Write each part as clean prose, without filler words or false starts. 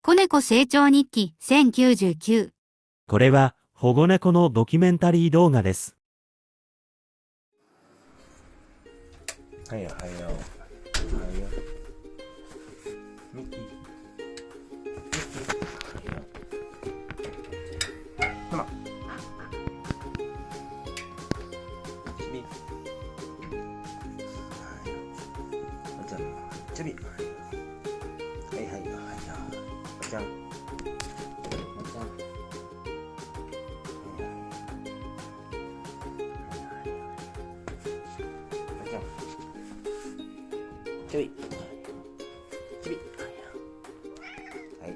子猫成長日記1099。これは保護猫のドキュメンタリー動画です。はいよはいよはいよ。ミッキーはいよ。ほらチビはいよ。おちゃんチビはいはいよはいよ。おちゃんおちゃんちょいちびはい。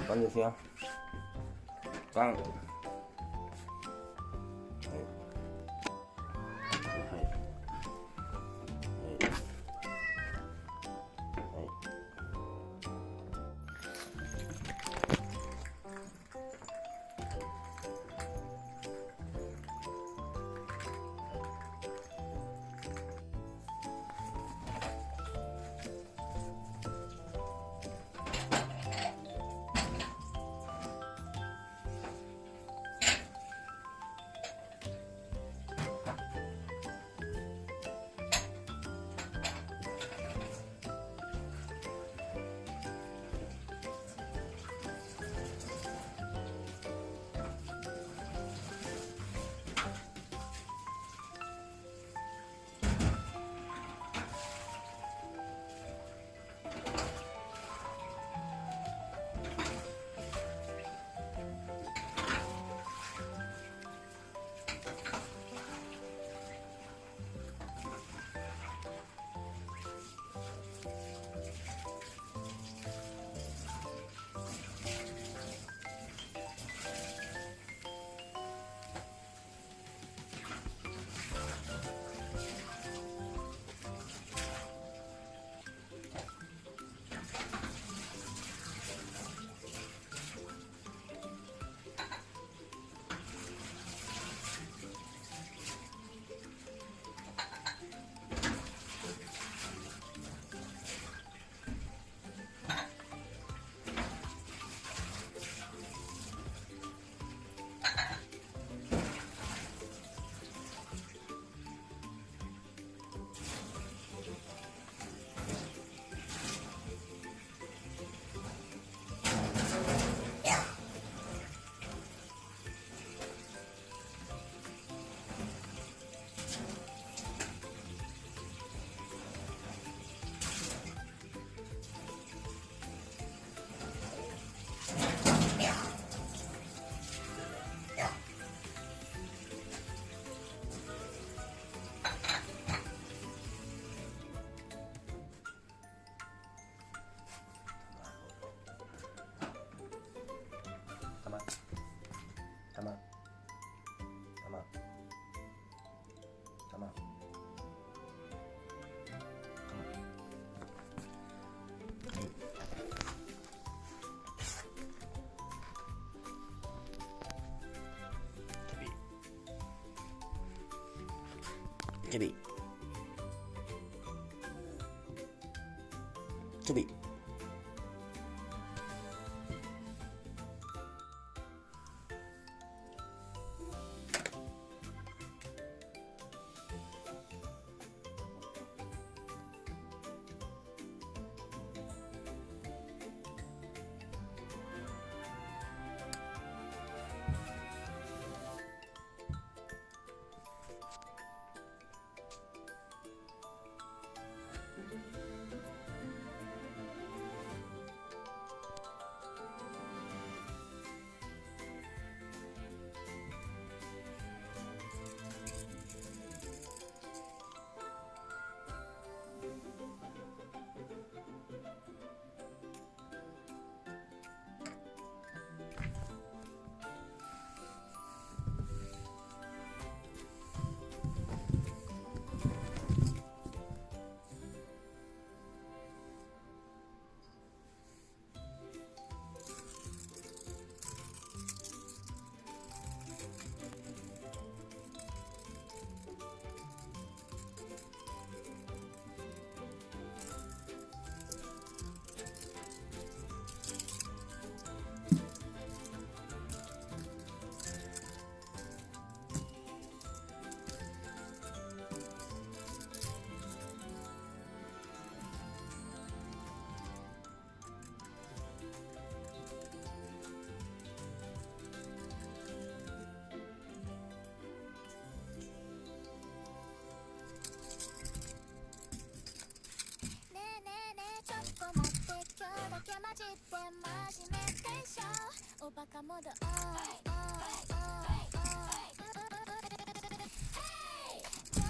パンですよ。パン。はい。チョビチョビおバカモード上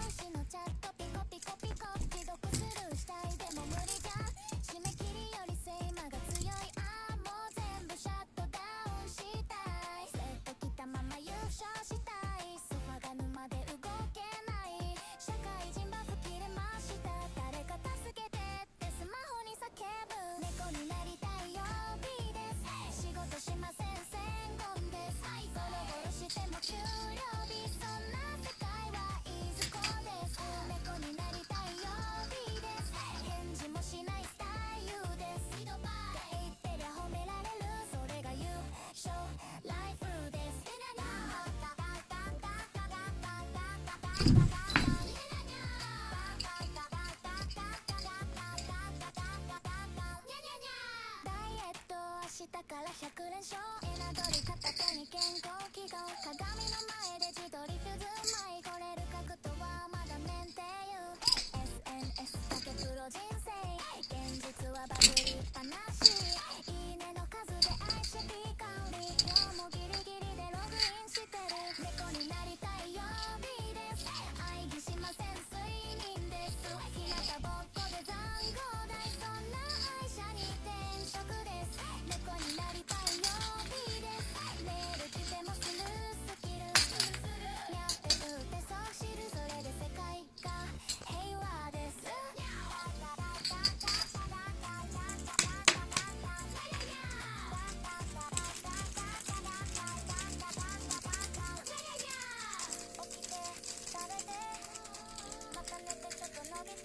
司のチャットピコピコピコ既読スルーしたいでも無理じゃん締め切りよりセイマが強いああもう全部シャットダウンしたいセット着たまま優勝したいソファが沼で動けない社会人バス切れました誰か助けてってスマホに叫ぶ猫になりたい曜日です仕事しません戦言ですゴロゴロしても給料日そんな世界はいずこです猫になりたい曜日です返事もしないスタイルですって言ってりゃ褒められるそれが優勝ライフですダイエット明日から100連勝エナドリ片手に健康祈願鏡の前で自撮りフューズ舞いこれる角度はまだメンテユ SNS だけプロ人生現実はバズりっぱなしいいねの数で愛しピーカウリ今日もギリギリでログインしてる猫になりたい曜日です愛疑しません睡眠です日向ぼっこで残業代そんな愛車に転職です猫になりたい曜日ですメール来てもスルースキルやってるってそう知るそれで世界が平和です起きて食べてまた寝てちょっと伸びて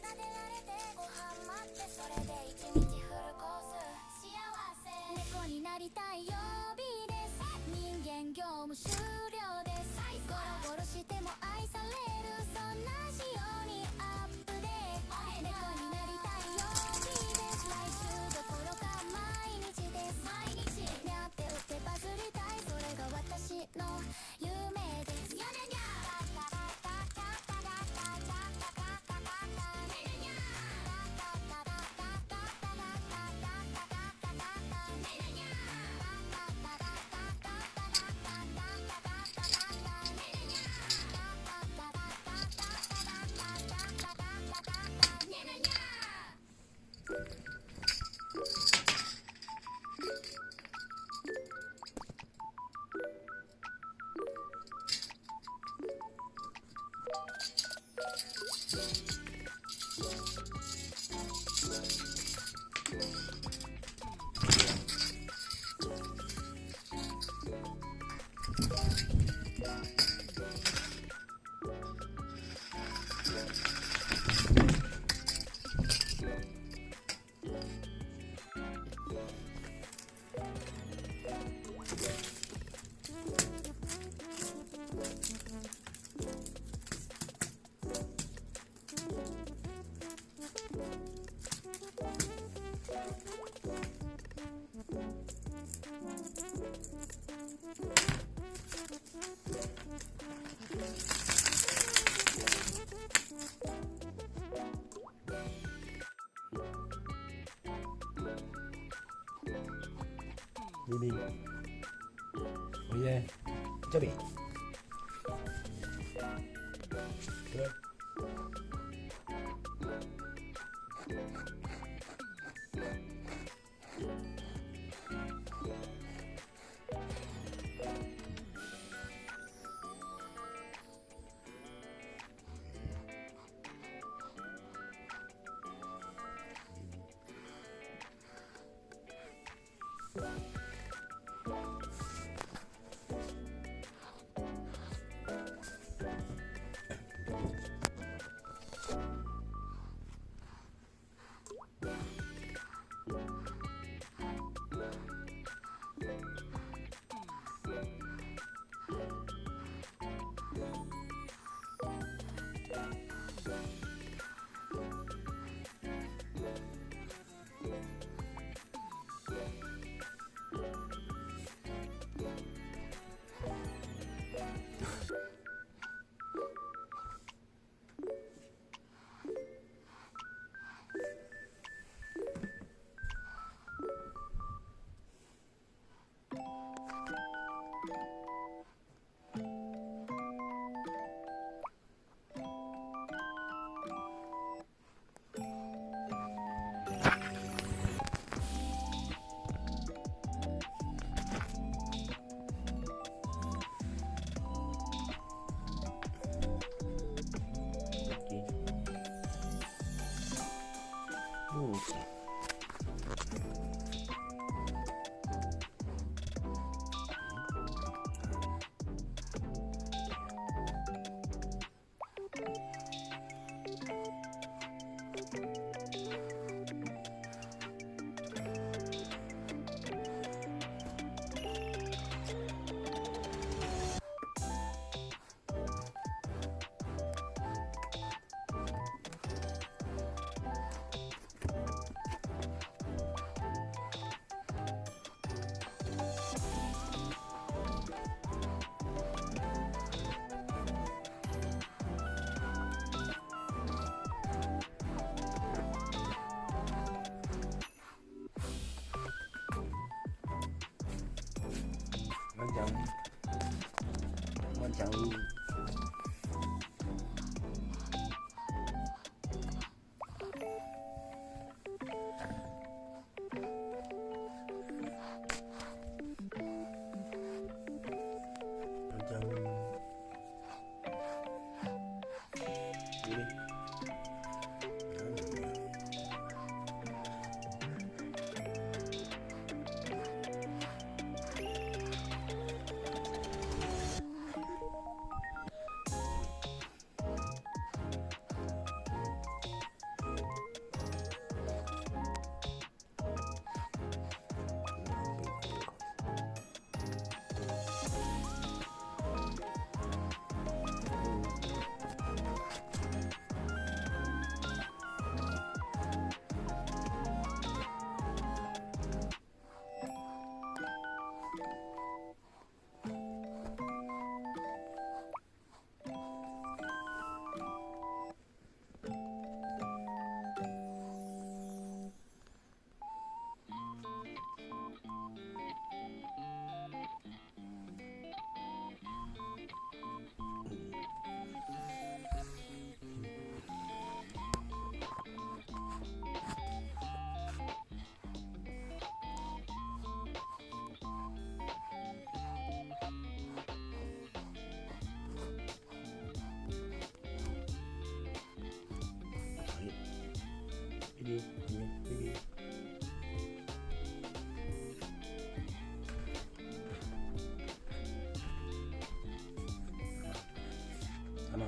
撫でられてご飯待ってそれで一日フルコース幸せ猫になりたい曜日です人間業務終了ですゴロゴロしても愛されるそんな仕様にアップデート猫になりたい曜日です毎週どころか毎日です毎日にゃって打ってバズりたいそれが私の夢ですやねにゃ 비비. 오예. 저비. 그래. 요렇게. 원장. 원장. 우리 비비. 비비. 하나.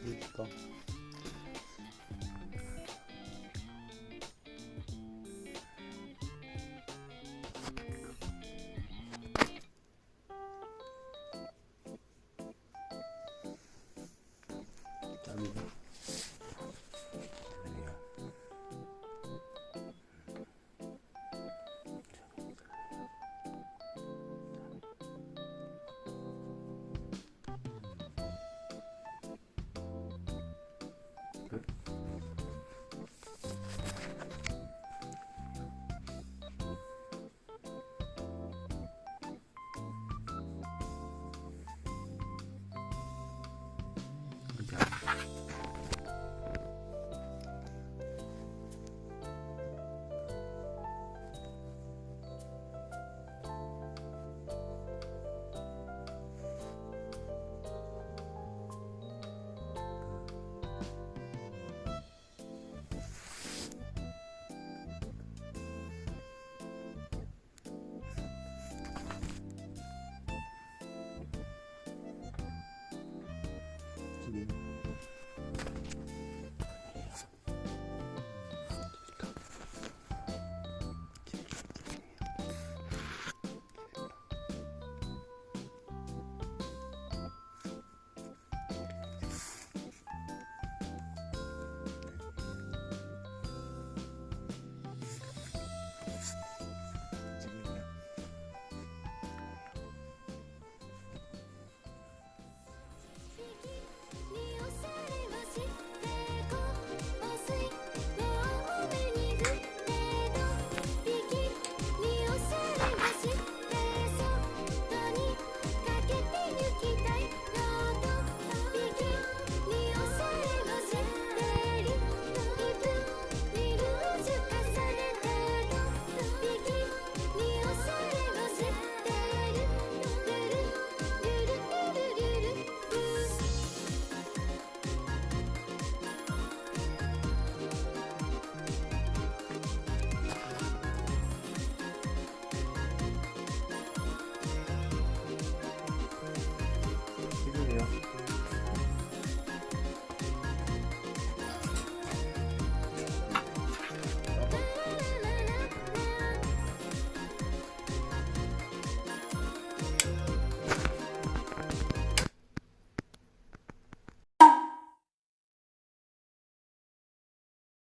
言った。じゃあ見る。